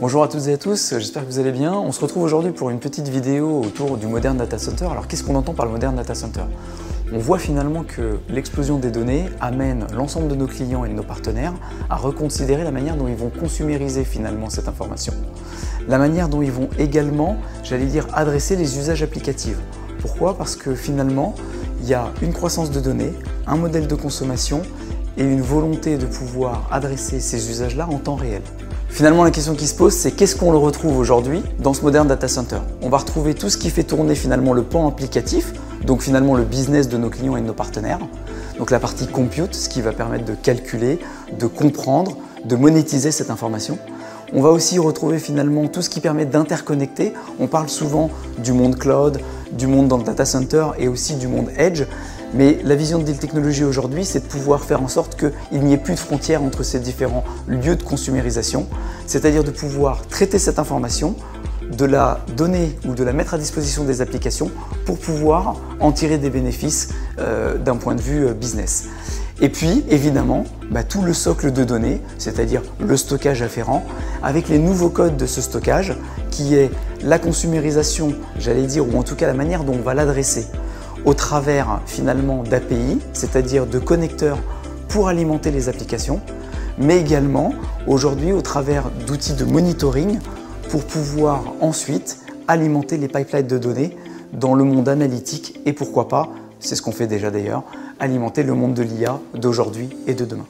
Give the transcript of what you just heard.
Bonjour à toutes et à tous, j'espère que vous allez bien. On se retrouve aujourd'hui pour une petite vidéo autour du Modern Data Center. Alors qu'est-ce qu'on entend par le Modern Data Center? On voit finalement que l'explosion des données amène l'ensemble de nos clients et de nos partenaires à reconsidérer la manière dont ils vont consumériser finalement cette information. La manière dont ils vont également, j'allais dire, adresser les usages applicatifs. Pourquoi? Parce que finalement, il y a une croissance de données, un modèle de consommation et une volonté de pouvoir adresser ces usages-là en temps réel. Finalement, la question qui se pose, c'est qu'est-ce qu'on le retrouve aujourd'hui dans ce Modern Data Center? On va retrouver tout ce qui fait tourner finalement le pan applicatif, donc finalement le business de nos clients et de nos partenaires. Donc la partie compute, ce qui va permettre de calculer, de comprendre, de monétiser cette information. On va aussi retrouver finalement tout ce qui permet d'interconnecter. On parle souvent du monde cloud, du monde dans le data center et aussi du monde edge. Mais la vision de Dell Technologies aujourd'hui, c'est de pouvoir faire en sorte qu'il n'y ait plus de frontières entre ces différents lieux de consumérisation, c'est-à-dire de pouvoir traiter cette information, de la donner ou de la mettre à disposition des applications pour pouvoir en tirer des bénéfices d'un point de vue business. Et puis, évidemment, tout le socle de données, c'est-à-dire le stockage afférent, avec les nouveaux codes de ce stockage, qui est la consumérisation, j'allais dire, ou en tout cas la manière dont on va l'adresser au travers finalement d'API, c'est-à-dire de connecteurs pour alimenter les applications, mais également aujourd'hui au travers d'outils de monitoring pour pouvoir ensuite alimenter les pipelines de données dans le monde analytique et pourquoi pas, c'est ce qu'on fait déjà d'ailleurs, alimenter le monde de l'IA d'aujourd'hui et de demain.